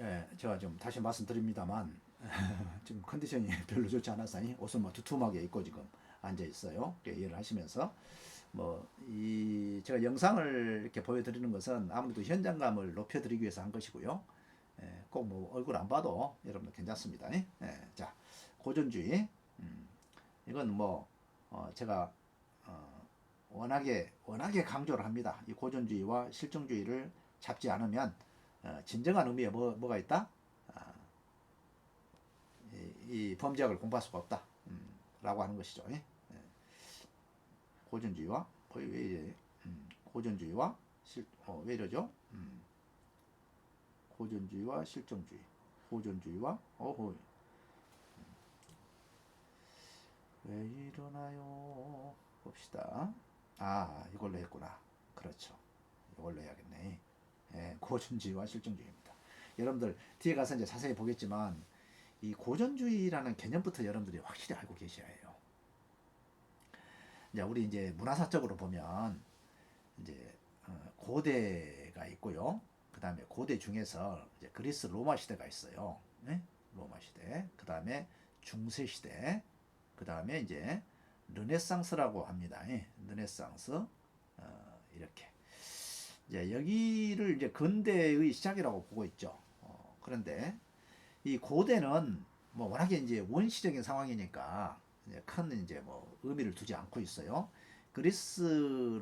예, 제가 좀 다시 말씀드립니다만 지금 컨디션이 별로 좋지 않아서 옷은 뭐 두툼하게 입고 지금 앉아 있어요. 일을 하시면서 뭐 이 제가 영상을 이렇게 보여드리는 것은 아무래도 현장감을 높여드리기 위해서 한 것이고요. 꼭 뭐 얼굴 안 봐도 여러분들 괜찮습니다. 자, 고전주의. 이건 뭐 제가 워낙에 강조를 합니다. 이 고전주의와 실정주의를 잡지 않으면 진정한 의미에 뭐가 있다? 아, 이 범죄학을 공부할 수가 없다. 라고 하는 것이죠. 고전주의와 왜 이래? 고전주의와 왜 이러죠? 고전주의와 실정주의. 고전주의와 왜 이러나요? 봅시다. 아, 이걸로 했구나. 그렇죠. 이걸로 해야겠네. 고전주의와 실정주의입니다. 여러분들 뒤에 가서 이제 자세히 보겠지만 이 고전주의라는 개념부터 여러분들이 확실히 알고 계셔야 해요. 이제 우리 이제 문화사적으로 보면 이제 고대가 있고요. 그 다음에 고대 중에서 이제 그리스 로마 시대가 있어요. 네? 로마 시대. 그 다음에 중세 시대. 그 다음에 이제 르네상스라고 합니다. 르네상스. 이렇게. 이제 여기를 이제 근대의 시작이라고 보고 있죠. 그런데 이 고대는 뭐 워낙에 이제 원시적인 상황이니까 이제 큰 이제 뭐 의미를 두지 않고 있어요. 그리스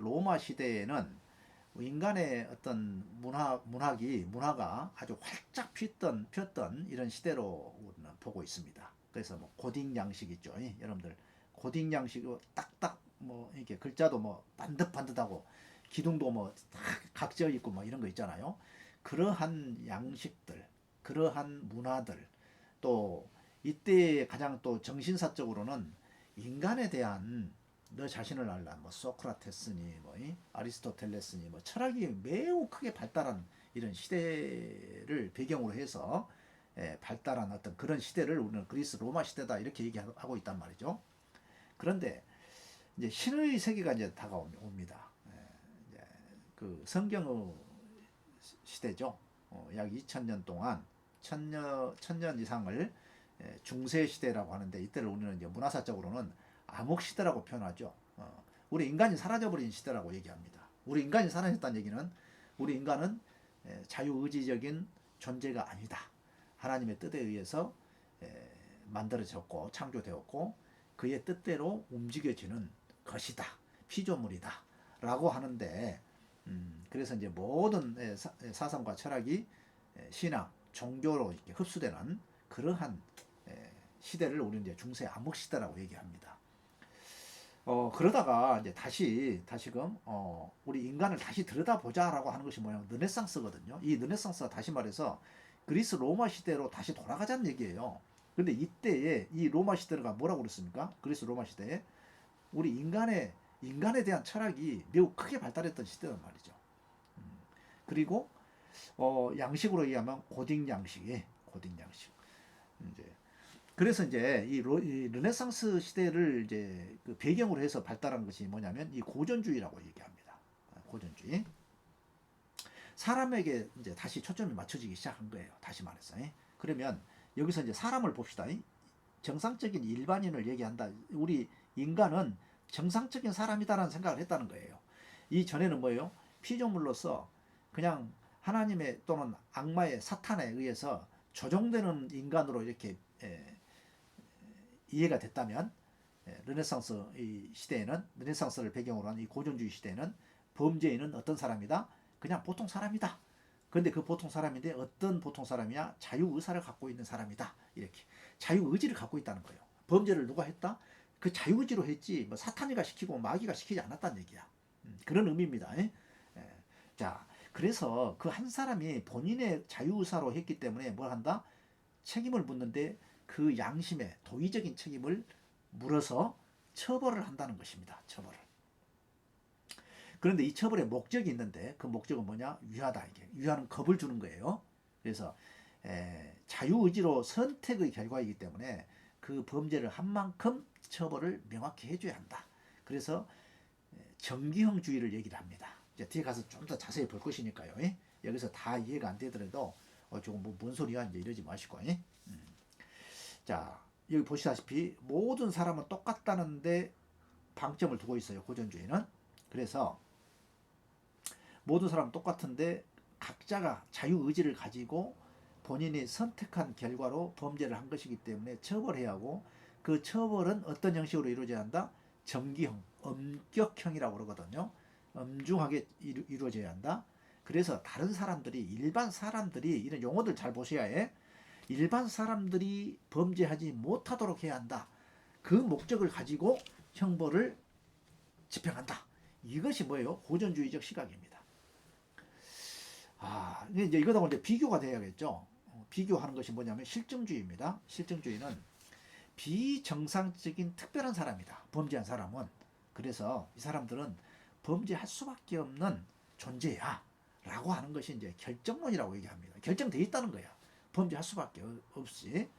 로마 시대에는 인간의 어떤 문화가 아주 활짝 폈던 이런 시대로 우리는 보고 있습니다. 그래서 뭐 고딕 양식 있죠. 여러분들 고딕 양식으로 딱딱 뭐 이렇게 글자도 뭐 반듯반듯하고 기둥도 뭐 각져 있고 뭐 이런 거 있잖아요. 그러한 양식들, 그러한 문화들, 또 이때 가장 또 정신사적으로는 인간에 대한 너 자신을 알라 뭐 소크라테스니 뭐 아리스토텔레스니 뭐 철학이 매우 크게 발달한 이런 시대를 배경으로 해서 발달한 어떤 그런 시대를 우리는 그리스 로마 시대다 이렇게 얘기하고 있단 말이죠. 그런데 이제 신의 세계가 이제 다가옵니다. 이제 그 성경의 시대죠. 약 2000년 동안 천년 이상을 중세 시대라고 하는데 이때를 우리는 이제 문화사적으로는 암흑 시대라고 표현하죠. 우리 인간이 사라져버린 시대라고 얘기합니다. 우리 인간이 사라졌다는 얘기는 우리 인간은 자유의지적인 존재가 아니다. 하나님의 뜻에 의해서 만들어졌고 창조되었고 그의 뜻대로 움직여지는 것이다. 피조물이다. 라고 하는데 그래서 이제 모든 사상과 철학이 신앙, 종교로 이렇게 흡수되는 그러한 시대를 우리는 이제 중세 암흑 시대라고 얘기합니다. 그러다가 이제 다시금 우리 인간을 다시 들여다보자라고 하는 것이 뭐냐면 르네상스거든요. 이 르네상스가 다시 말해서 그리스 로마 시대로 다시 돌아가자는 얘기예요. 근데 이때에 이 로마 시대가 뭐라고 그랬습니까? 그리스 로마 시대에 우리 인간에 대한 철학이 매우 크게 발달했던 시대란 말이죠. 그리고 양식으로 얘기하면 고딕 양식이 고딕 양식. 이제 그래서 이제 이 르네상스 시대를 이제 그 배경으로 해서 발달한 것이 뭐냐면 이 고전주의라고 얘기합니다. 고전주의. 사람에게 이제 다시 초점이 맞춰지기 시작한 거예요. 다시 말해서. 그러면 여기서 이제 사람을 봅시다. 정상적인 일반인을 얘기한다. 우리 인간은 정상적인 사람이다라는 생각을 했다는 거예요. 이 전에는 뭐예요? 피조물로서 그냥 하나님의 또는 악마의 사탄에 의해서 조종되는 인간으로 이렇게 이해가 됐다면 르네상스 이 시대에는 르네상스를 배경으로 한 이 고전주의 시대에는 범죄인은 어떤 사람이다? 그냥 보통 사람이다. 그런데 그 보통 사람인데 어떤 보통 사람이냐? 자유의사를 갖고 있는 사람이다. 이렇게 자유의지를 갖고 있다는 거예요. 범죄를 누가 했다? 그 자유의지로 했지 뭐 사탄이가 시키고 마귀가 시키지 않았다는 얘기야. 그런 의미입니다. 자, 그래서 그 한 사람이 본인의 자유의사로 했기 때문에 뭘 한다? 책임을 묻는데 그 양심의 도의적인 책임을 물어서 처벌을 한다는 것입니다. 처벌을. 그런데 이 처벌의 목적이 있는데 그 목적은 뭐냐? 유하다. 이게 유하는 겁을 주는 거예요. 그래서 자유의지로 선택의 결과이기 때문에 그 범죄를 한 만큼 처벌을 명확히 해줘야 한다. 그래서 정기형주의를 얘기를 합니다. 이제 뒤에 가서 좀 더 자세히 볼 것이니까요. 여기서 다 이해가 안 되더라도 저거 뭐 뭔 소리야 이제 이러지 마시고. 자, 여기 보시다시피 모든 사람은 똑같다는데 방점을 두고 있어요. 고전주의는. 그래서 모든 사람은 똑같은데 각자가 자유의지를 가지고 본인이 선택한 결과로 범죄를 한 것이기 때문에 처벌해야 하고, 그 처벌은 어떤 형식으로 이루어져야 한다? 정기형, 엄격형이라고 그러거든요. 엄중하게 이루어져야 한다. 그래서 다른 사람들이, 일반 사람들이, 이런 용어들 잘 보셔야 해. 일반 사람들이 범죄하지 못하도록 해야 한다. 그 목적을 가지고 형벌을 집행한다. 이것이 뭐예요? 고전주의적 시각입니다. 이제 이거하고 이제 비교가 돼야겠죠. 비교하는 것이 뭐냐면 실증주의입니다. 실증주의는 비정상적인 특별한 사람이다. 범죄한 사람은. 그래서 이 사람들은 범죄할 수밖에 없는 존재야. 라고 하는 것이 이제 결정론이라고 얘기합니다. 결정되어 있다는 거야. 범죄할 수밖에 없이.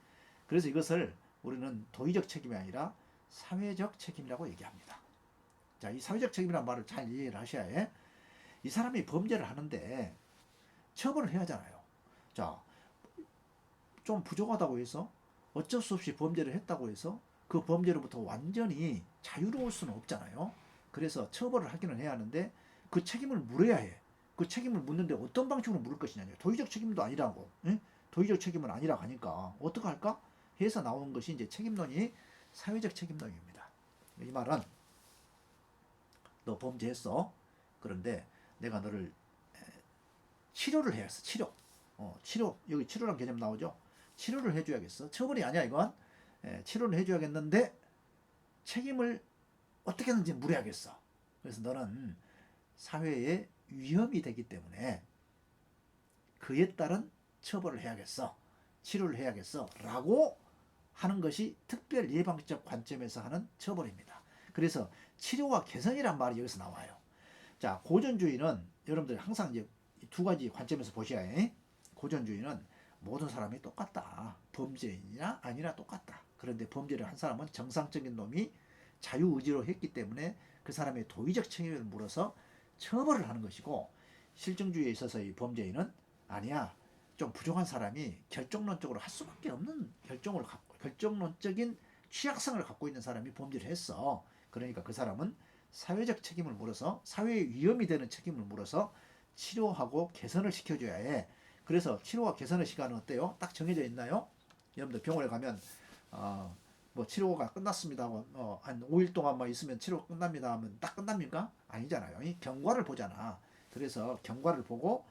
그래서 이것을 우리는 도의적 책임이 아니라 사회적 책임이라고 얘기합니다. 자, 이 사회적 책임이라는 말을 잘 이해를 하셔야 해. 이 사람이 범죄를 하는데 처벌을 해야 하잖아요. 자, 좀 부족하다고 해서 어쩔 수 없이 범죄를 했다고 해서 그 범죄로부터 완전히 자유로울 수는 없잖아요. 그래서 처벌을 하기는 해야 하는데 그 책임을 물어야 해. 그 책임을 묻는데 어떤 방식으로 물을 것이냐. 도의적 책임도 아니라고. 응? 도의적 책임은 아니라고 하니까 어떻게 할까? 해서 나온 것이 이제 책임론이 사회적 책임론입니다. 이 말은 너 범죄했어. 그런데 내가 너를 치료를 해야겠어. 치료. 여기 치료란 개념 나오죠. 치료를 해줘야겠어. 처벌이 아니야 이건. 치료를 해줘야겠는데 책임을 어떻게 하는지 물어야겠어. 그래서 너는 사회에 위험이 되기 때문에 그에 따른 처벌을 해야겠어. 치료를 해야겠어. 라고 하는 것이 특별 예방적 관점에서 하는 처벌입니다. 그래서 치료와 개선이란 말이 여기서 나와요. 자, 고전주의는 여러분들이 항상 이제 두 가지 관점에서 보셔야 해. 고전주의는 모든 사람이 똑같다. 범죄인이나 아니나 똑같다. 그런데 범죄를 한 사람은 정상적인 놈이 자유의지로 했기 때문에 그 사람의 도의적 책임을 물어서 처벌을 하는 것이고, 실증주의에 있어서 이 범죄인은 아니야. 좀 부족한 사람이 결정론적으로 할 수밖에 없는 결정론적인 취약성을 갖고 있는 사람이 범죄를 했어. 그러니까 그 사람은 사회적 책임을 물어서, 사회에 위험이 되는 책임을 물어서 치료하고 개선을 시켜줘야 해. 그래서 치료와 개선의 시간은 어때요? 딱 정해져 있나요? 여러분들 병원에 가면 뭐 치료가 끝났습니다 하고 한 5일 동안만 있으면 치료 끝납니다 하면 딱 끝납니까? 아니잖아요. 이 경과를 보잖아. 그래서 경과를 보고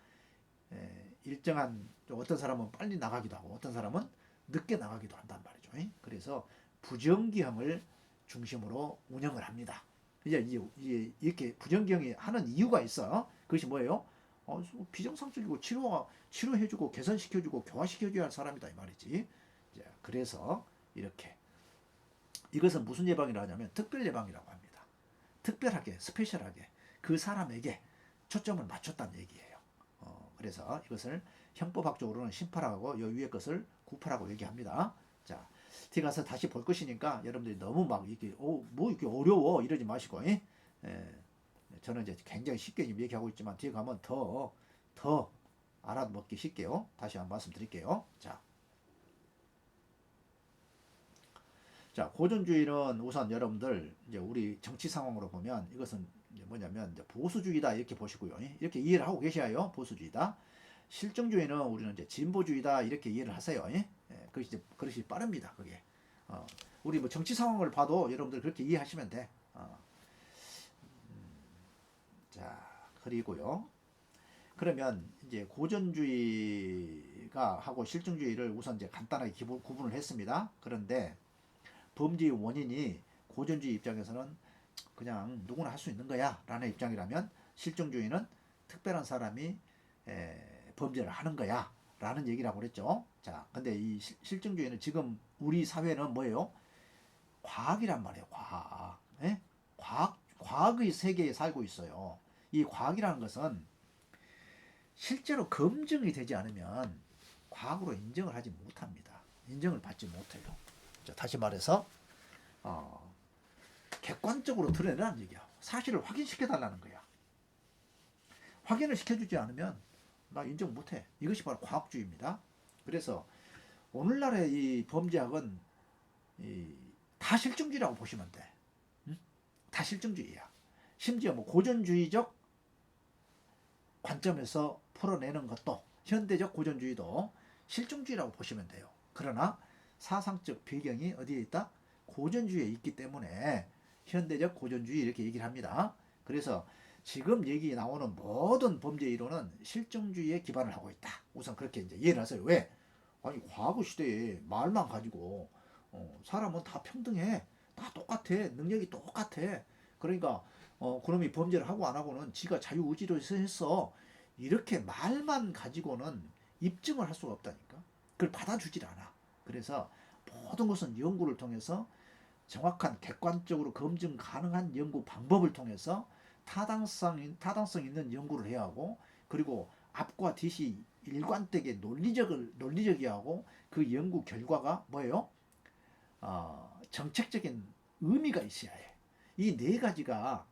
일정한, 어떤 사람은 빨리 나가기도 하고 어떤 사람은 늦게 나가기도 한단 말이죠. 그래서 부정기형을 중심으로 운영을 합니다. 이제 이렇게 부정기형이 하는 이유가 있어. 그것이 뭐예요? 비정상적이고 치료해주고 개선시켜주고 교화시켜줘야 할 사람이다 이 말이지. 그래서 이렇게, 이것은 무슨 예방이라고 하냐면 특별 예방이라고 합니다. 특별하게, 스페셜하게 그 사람에게 초점을 맞췄다는 얘기예요. 그래서 이것을 형법학적으로는 심파라고, 요 위에 것을 구파라고 얘기합니다. 자, 뒤에 가서 다시 볼 것이니까 여러분들이 너무 막 이렇게 뭐 이렇게 어려워 이러지 마시고, 저는 이제 굉장히 쉽게 얘기하고 있지만 뒤에 가면 더 알아먹기 쉽게요. 다시 한번 말씀드릴게요. 자, 고전주의는 우선 여러분들 이제 우리 정치 상황으로 보면 이것은 이제 뭐냐면 이제 보수주의다 이렇게 보시고요. 이렇게 이해를 하고 계셔야 해요. 보수주의다. 실증주의는 우리는 이제 진보주의다 이렇게 이해를 하세요. 그것이 빠릅니다. 그게. 우리 뭐 정치 상황을 봐도 여러분들 그렇게 이해하시면 돼. 자, 그리고요. 그러면 이제 고전주의가 하고 실증주의를 우선 이제 간단하게 구분을 했습니다. 그런데 범죄의 원인이 고전주의 입장에서는 그냥 누구나 할 수 있는 거야 라는 입장이라면, 실증주의는 특별한 사람이 범죄를 하는 거야 라는 얘기라고 그랬죠. 자, 근데 이 실증주의는 지금 우리 사회는 뭐예요? 과학이란 말이에요. 과학의 세계에 살고 있어요. 이 과학이라는 것은 실제로 검증이 되지 않으면 과학으로 인정을 하지 못합니다. 인정을 받지 못해요. 자, 다시 말해서 객관적으로 드러내라는 얘기야. 사실을 확인시켜달라는 거야. 확인을 시켜주지 않으면 나 인정 못해. 이것이 바로 과학주의입니다. 그래서 오늘날의 이 범죄학은 다 실증주의라고 보시면 돼. 응? 다 실증주의야. 심지어 뭐 고전주의적 관점에서 풀어내는 것도 현대적 고전주의도 실증주의라고 보시면 돼요. 그러나 사상적 배경이 어디에 있다? 고전주의에 있기 때문에 현대적 고전주의 이렇게 얘기를 합니다. 그래서 지금 얘기 나오는 모든 범죄 이론은 실증주의에 기반을 하고 있다. 우선 그렇게 이제 이해를 하세요. 왜? 아니 과거 시대에 말만 가지고 사람은 다 평등해. 다 똑같아. 능력이 똑같아. 그러니까 그놈이 범죄를 하고 안 하고는 지가 자유의지로 했어. 이렇게 말만 가지고는 입증을 할 수가 없다니까. 그걸 받아주질 않아. 그래서 모든 것은 연구를 통해서 정확한 객관적으로 검증 가능한 연구 방법을 통해서 타당성 있는 연구를 해야 하고, 그리고 앞과 뒤이 일관되게 논리적이야 하고, 그 연구 결과가 뭐예요? 정책적인 의미가 있어야 해. 이 네 가지가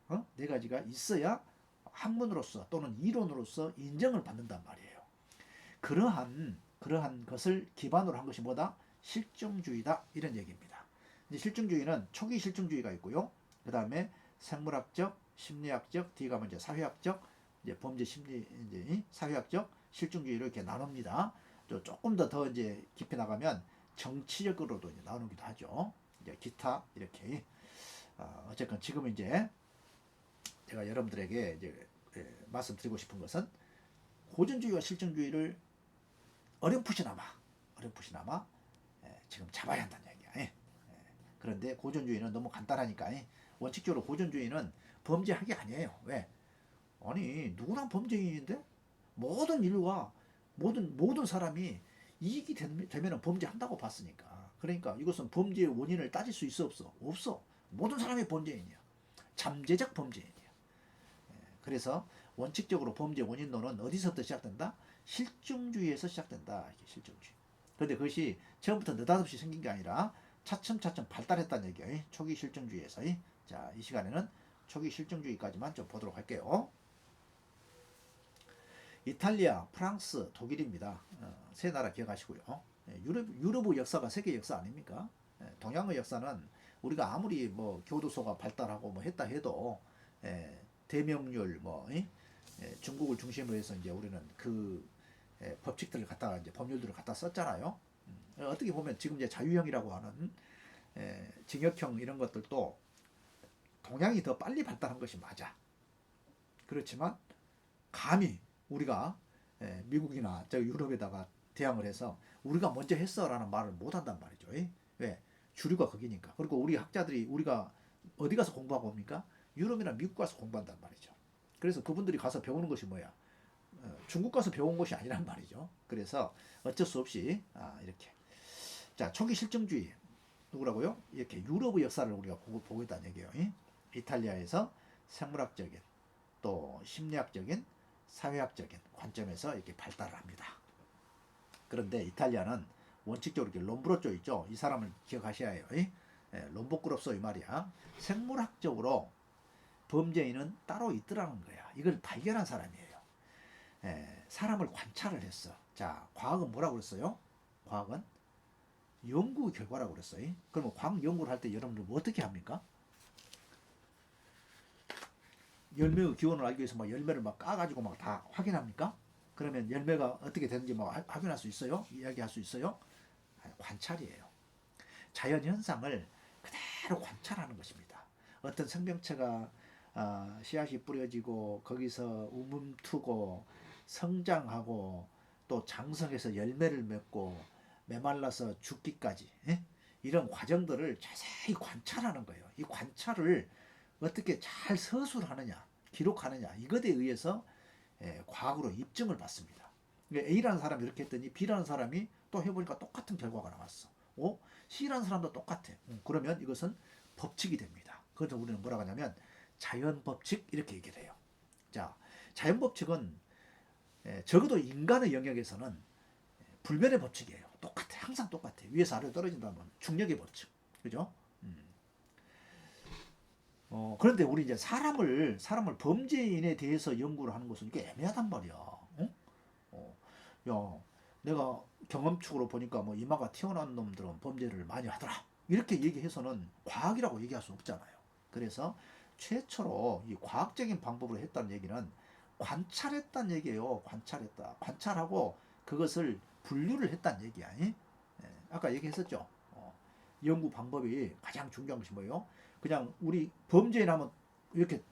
있어야 학문으로서 또는 이론으로서 인정을 받는단 말이에요. 그러한 것을 기반으로 한 것이 뭐다? 실증주의다. 이런 얘기입니다. 이제 실증주의는 초기 실증주의가 있고요. 그 다음에 생물학적, 심리학적, 뒤가 먼저 사회학적, 이제 범죄 심리, 이제 사회학적 실증주의로 이렇게 나눕니다. 조금 더 이제 깊이 나가면 정치적으로도 이제 나누기도 하죠. 이제 기타 이렇게. 어쨌건 지금 이제 제가 여러분들에게 이제 말씀드리고 싶은 것은 고전주의와 실증주의를 어렴풋이나마 지금 잡아야 한다는 얘기야. 그런데 고전주의는 너무 간단하니까 원칙적으로 고전주의는 범죄학이 아니에요. 왜? 아니 누구나 범죄인인데 모든 인류가 모든 사람이 이익이 되면 범죄한다고 봤으니까. 그러니까 이것은 범죄의 원인을 따질 수 있어 없어? 없어. 모든 사람이 범죄인이야. 잠재적 범죄인이야. 그래서 원칙적으로 범죄 원인론은 어디서부터 시작된다? 실증주의에서 시작된다. 이게 실증주의. 그런데 그것이 처음부터 느닷없이 생긴 게 아니라 차츰차츰 발달했다는 얘기예요. 초기 실증주의에서. 자, 이 시간에는 초기 실증주의까지만 좀 보도록 할게요. 이탈리아, 프랑스, 독일입니다. 세 나라 기억하시고요. 유럽의 역사가 세계 역사 아닙니까? 동양의 역사는 우리가 아무리 뭐 교도소가 발달하고 뭐 했다 해도 대명률 중국을 중심으로 해서 이제 우리는 그 법칙들을 갖다가 이제 법률들을 갖다 썼잖아요. 어떻게 보면 지금 이제 자유형이라고 하는 징역형 이런 것들도 동양이 더 빨리 발달한 것이 맞아. 그렇지만 감히 우리가 미국이나 저 유럽에다가 대항을 해서 우리가 먼저 했어라는 말을 못 한단 말이죠. 왜? 주류가 거기니까. 그리고 우리 학자들이 우리가 어디 가서 공부하고 옵니까? 유럽이나 미국 가서 공부한단 말이죠. 그래서 그분들이 가서 배우는 것이 뭐야? 중국 가서 배운 것이 아니란 말이죠. 그래서 어쩔 수 없이 이렇게. 자, 초기 실증주의 누구라고요? 이렇게 유럽의 역사를 우리가 보고 있다는 얘기예요. 이탈리아에서 생물학적인 또 심리학적인 사회학적인 관점에서 이렇게 발달을 합니다. 그런데 이탈리아는 원칙적으로 이렇게 롬브로쪼 있죠. 이 사람을 기억하셔야 해요. 롬보크롭소 이 말이야. 생물학적으로 범죄인은 따로 있더라는 거야. 이걸 발견한 사람이에요. 사람을 관찰을 했어. 자, 과학은 뭐라고 그랬어요? 과학은 연구 결과라고 그랬어요. 그러면 과학 연구를 할 때 여러분들 뭐 어떻게 합니까? 열매의 기원을 알기 위해서 막 열매를 막 까가지고 막 다 확인합니까? 그러면 열매가 어떻게 되는지 막 확인할 수 있어요? 이야기할 수 있어요? 관찰이에요. 자연 현상을 그대로 관찰하는 것입니다. 어떤 생명체가 씨앗이 뿌려지고 거기서 우문트고 성장하고 또 장성해서 열매를 맺고 메말라서 죽기까지 이런 과정들을 자세히 관찰하는 거예요. 이 관찰을 어떻게 잘 서술하느냐, 기록하느냐 이것에 의해서 과학으로 입증을 받습니다. A라는 사람이 이렇게 했더니 B라는 사람이 또 해보니까 똑같은 결과가 나왔어. C라는 사람도 똑같아. 그러면 이것은 법칙이 됩니다. 그래서 우리는 뭐라고 하냐면 자연법칙 이렇게 얘기를 해요. 자, 자연법칙은 적어도 인간의 영역에서는 불변의 법칙이에요. 똑같아. 항상 똑같아. 위에서 아래로 떨어진다면 중력의 법칙. 그죠? 그런데 우리 이제 사람을 범죄인에 대해서 연구를 하는 것은 이게 애매하단 말이야. 야, 내가 경험축으로 보니까 뭐 이마가 튀어나온 놈들은 범죄를 많이 하더라. 이렇게 얘기해서는 과학이라고 얘기할 수 없잖아요. 그래서 최초로 이 과학적인 방법으로 했다는 얘기는 관찰했다는 얘기예요. 관찰했다. 관찰하고 그것을 분류를 했다는 얘기야. 예? 아까 얘기했었죠. 연구 방법이 가장 중요한 것이 뭐예요? 그냥 우리 범죄인 하면 이렇게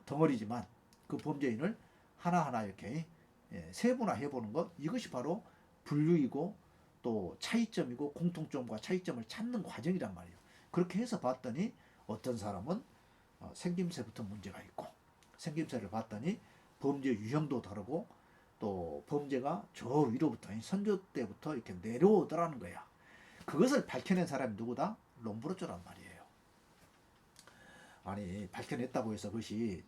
덩어리지만 그 범죄인을 하나하나 이렇게 세분화해 보는 것, 이것이 바로 분류이고 또 차이점이고 공통점과 차이점을 찾는 과정이란 말이에요. 그렇게 해서 봤더니 어떤 사람은 생김새부터 문제가 있고, 생김새를 봤더니 범죄 유형도 다르고, 또 범죄가 저 위로부터 선조 때부터 이렇게 내려오더라는 거야. 그것을 밝혀낸 사람이 누구다? 롬브르조란 말이에요. 아니, 밝혀냈다고 해서 그것이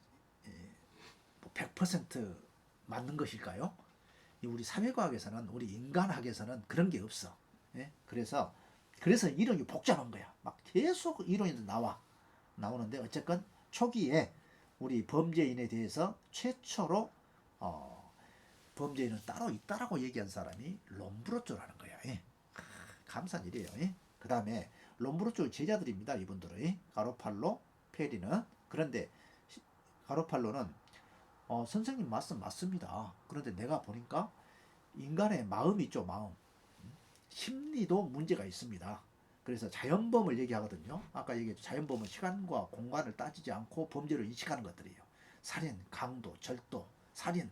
100% 맞는 것일까요? 우리 사회과학에서는, 우리 인간학에서는 그런 게 없어. 예? 그래서 이론이 복잡한 거야. 막 계속 이론이 나오는데, 어쨌건 초기에 우리 범죄인에 대해서 최초로 범죄인은 따로 있다라고 얘기한 사람이 롬브르조라는 거야. 예. 감사한 일이에요. 예. 그 다음에 롬브르조 제자들입니다. 이분들의 가로팔로, 페리는. 그런데 가로팔로는 선생님 말씀 맞습니다. 그런데 내가 보니까 인간의 마음이 있죠. 마음. 심리도 문제가 있습니다. 그래서 자연범을 얘기하거든요. 아까 얘기했죠. 자연범은 시간과 공간을 따지지 않고 범죄를 인식하는 것들이에요. 살인, 강도, 절도, 살인,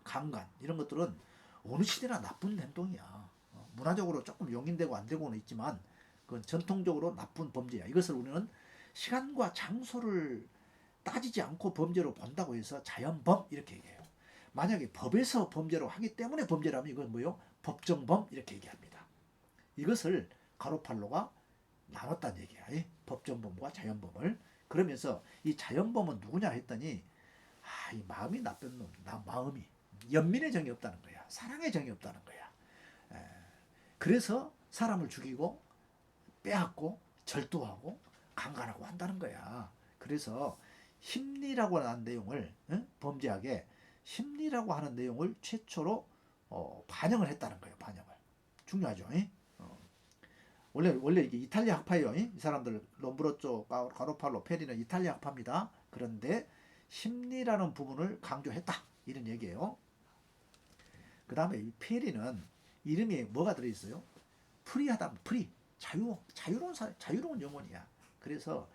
강간, 이런 것들은 어느 시대나 나쁜 행동이야. 문화적으로 조금 용인되고 안 되고는 있지만 그건 전통적으로 나쁜 범죄야. 이것을 우리는 시간과 장소를 따지지 않고 범죄로 본다고 해서 자연범 이렇게 얘기해요. 만약에 법에서 범죄로 하기 때문에 범죄라면 이건 뭐요? 법정범 이렇게 얘기합니다. 이것을 가로팔로가 나눴다는 얘기야. 법정범과 자연범을. 그러면서 이 자연범은 누구냐 했더니 이 마음이 나쁜 놈, 마음이 연민의 정이 없다는 거야. 사랑의 정이 없다는 거야. 그래서 사람을 죽이고 빼앗고 절도하고 강간하고 한다는 거야. 그래서 심리라고 하는 내용을, 범죄학에 심리라고 하는 내용을 최초로 반영을 했다는 거예요. 반영을. 중요하죠. 원래 이게 이탈리아 학파예요. 이 사람들 롬브르조, 가로팔로, 페리는 이탈리아 학파입니다. 그런데 심리라는 부분을 강조했다. 이런 얘기예요. 그 다음에 이 페리는 이름에 뭐가 들어있어요? 프리하다. 프리. 자유로운 영혼이야. 그래서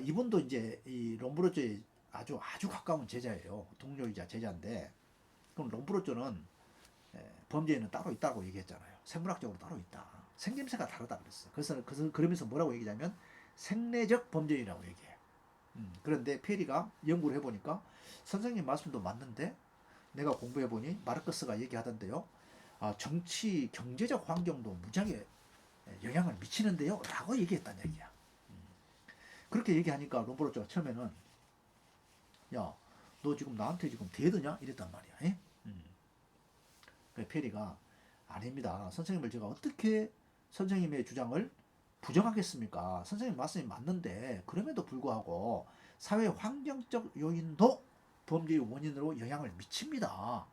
이분도 이제 이 롬브르조의 아주 가까운 제자예요. 동료이자 제자인데, 그럼 롬브르조는 범죄에는 따로 있다고 얘기했잖아요. 생물학적으로 따로 있다. 생김새가 다르다 그랬어. 그러면서 뭐라고 얘기하냐면 생내적 범죄이라고 얘기해요. 그런데 페리가 연구를 해보니까 선생님 말씀도 맞는데 내가 공부해보니 마르크스가 얘기하던데요. 정치, 경제적 환경도 무지하게 영향을 미치는데요. 라고 얘기했다는 얘기야. 그렇게 얘기하니까 롬브르조가 처음에는 야, 너 지금 나한테 지금 대드냐? 이랬단 말이야. 그 페리가 아닙니다. 선생님을 제가 어떻게 선생님의 주장을 부정하겠습니까? 선생님 말씀이 맞는데 그럼에도 불구하고 사회 환경적 요인도 범죄의 원인으로 영향을 미칩니다.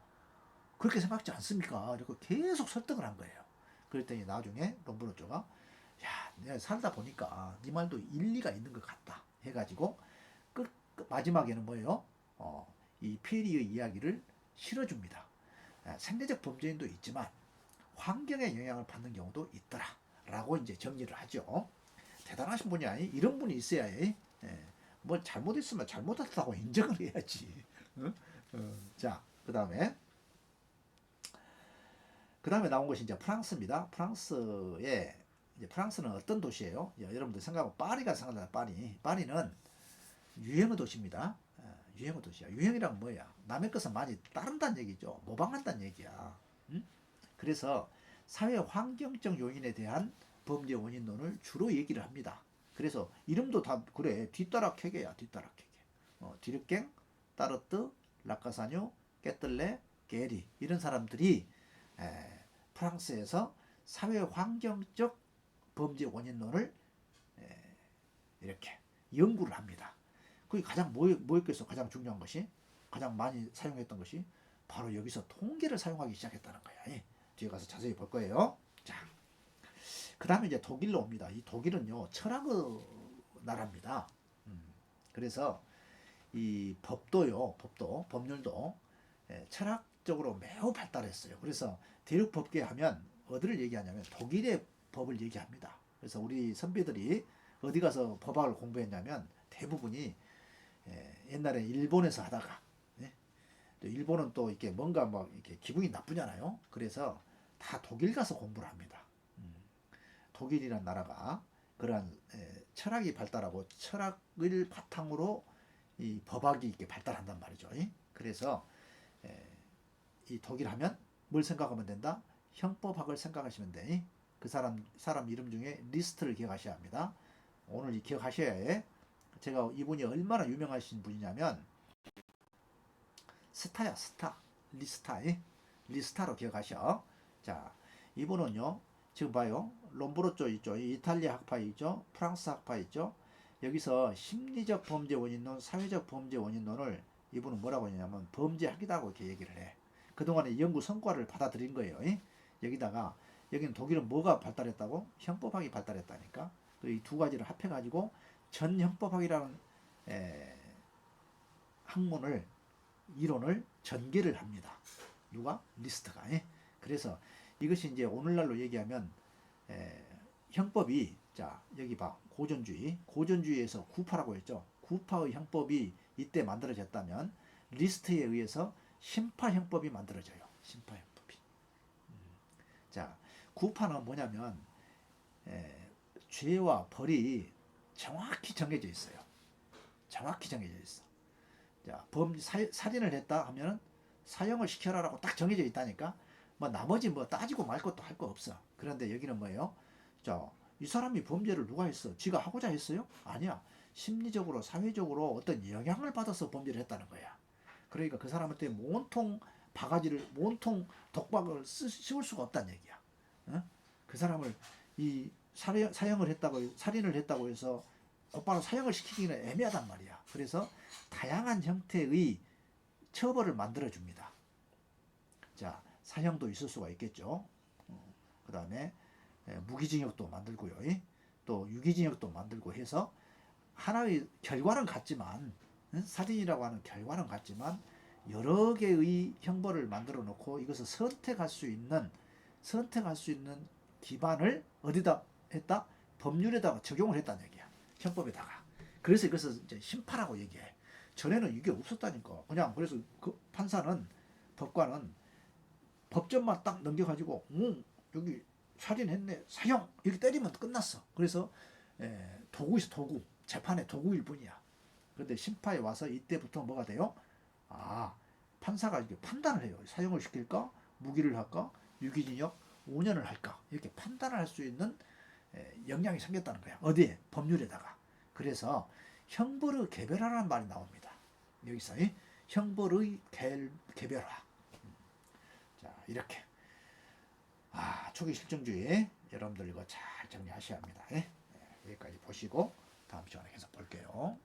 그렇게 생각하지 않습니까? 이렇게 계속 설득을 한 거예요. 그랬더니 나중에 롬브르조가 야, 내가 살다 보니까 네 말도 일리가 있는 것 같다 해가지고 마지막에는 뭐예요? 이 페리의 이야기를 실어줍니다. 생리적 범죄인도 있지만 환경의 영향을 받는 경우도 있더라 라고 이제 정리를 하죠. 대단하신 분이 아니 이런 분이 있어야 해. 뭐 잘못했으면 잘못했다고 인정을 해야지. 자, 그 다음에 나온 것이 이제 프랑스입니다. 프랑스는 어떤 도시예요? 여러분들 생각하면 파리가 생각나요. 파리는 유행어 도시입니다. 유행어 도시야. 유행이란 뭐야? 남의 것을 많이 따른다는 얘기죠. 모방한다는 얘기야. 그래서 사회 환경적 요인에 대한 범죄 원인론을 주로 얘기를 합니다. 그래서 이름도 다 그래. 뒤따라 캐게야. 뒤따라 캐게. 디르갱, 따르뜨, 라카사뇨, 깨뜰레, 게리 이런 사람들이 프랑스에서 사회 환경적 범죄 원인론을 이렇게 연구를 합니다. 그게 가장 뭐였겠어? 가장 중요한 것이, 가장 많이 사용했던 것이 바로 여기서 통계를 사용하기 시작했다는 거야. 예. 뒤에 가서 자세히 볼 거예요. 자, 그 다음에 이제 독일로 옵니다. 이 독일은요, 철학의 나라입니다. 그래서 이 법률도 철학적으로 매우 발달했어요. 그래서 대륙법계 하면 어디를 얘기하냐면 독일의 법을 얘기합니다. 그래서 우리 선배들이 어디 가서 법학을 공부했냐면 대부분이 옛날에 일본에서 하다가, 또 일본은 또 이렇게 뭔가 막 이렇게 기분이 나쁘잖아요. 그래서 다 독일 가서 공부를 합니다. 독일이란 나라가 그러한 철학이 발달하고 철학을 바탕으로 이 법학이 이렇게 발달한단 말이죠. 그래서 이 독일 하면 뭘 생각하면 된다? 형법학을 생각하시면 돼. 그 사람 이름 중에 리스트를 기억하셔야 합니다. 오늘 기억하셔야 해. 제가 이분이 얼마나 유명하신 분이냐면 스타야, 스타. 리스타로 기억하셔. 자, 이분은요, 지금 봐요. 롬브로쪼 있죠. 이탈리아 학파 있죠. 프랑스 학파 있죠. 여기서 심리적 범죄 원인론, 사회적 범죄 원인론을 이분은 뭐라고 하냐면 범죄학이라고 이렇게 얘기를 해. 그동안의 연구 성과를 받아들인 거예요. 여기다가 여기는 독일은 뭐가 발달했다고? 형법학이 발달했다니까. 이 두 가지를 합해가지고 전형법학이라는 학문을 이론을 전개를 합니다. 누가? 리스트가. 그래서 이것이 이제 오늘날로 얘기하면 형법이, 자 여기 봐, 고전주의에서 구파라고 했죠. 구파의 형법이 이때 만들어졌다면 리스트에 의해서 심파 형법이 만들어져요. 심파 형법이. 자, 구파는 뭐냐면 죄와 벌이 정확히 정해져 있어요. 정확히 정해져 있어. 자, 살인을 했다 하면 사형을 시켜라라고 딱 정해져 있다니까. 뭐 나머지 뭐 따지고 말 것도 할 거 없어. 그런데 여기는 뭐예요? 자, 이 사람이 범죄를 누가 했어? 지가 하고자 했어요? 아니야. 심리적으로, 사회적으로 어떤 영향을 받아서 범죄를 했다는 거야. 그러니까 그 사람한테 온통 독박을 씌울 수가 없다는 얘기야. 어? 그 사람을 이 사형을 했다고, 살인을 했다고 해서 곧바로 사형을 시키기는 애매하단 말이야. 그래서 다양한 형태의 처벌을 만들어 줍니다. 자, 사형도 있을 수가 있겠죠. 그 다음에 무기징역도 만들고요. 또 유기징역도 만들고 해서 하나의 결과는 같지만, 살인이라고 하는 결과는 같지만 여러 개의 형벌을 만들어 놓고 이것을 선택할 수 있는 기반을 어디다 했다? 법률에다가 적용을 했다는 얘기야. 형법에다가. 그래서 이것을 이제 심파라고 얘기해. 전에는 이게 없었다니까. 그냥 그래서 그 판사는, 법관은 법전만 딱 넘겨가지고 여기 살인했네, 사형 이렇게 때리면 끝났어. 그래서 도구에서 도구, 재판의 도구일 뿐이야. 그런데 심파에 와서 이때부터 뭐가 돼요? 아, 판사가 이렇게 판단을 해요. 사형을 시킬까, 무기를 할까, 유기징역 5년을 할까, 이렇게 판단을 할 수 있는 역량이 생겼다는 거야. 어디에? 법률에다가. 그래서 형벌의 개별화라는 말이 나옵니다. 여기서 형벌의 개별화. 자, 이렇게 초기 실정주의 여러분들 이거 잘 정리하셔야 합니다. 여기까지 보시고 다음 시간에 계속 볼게요.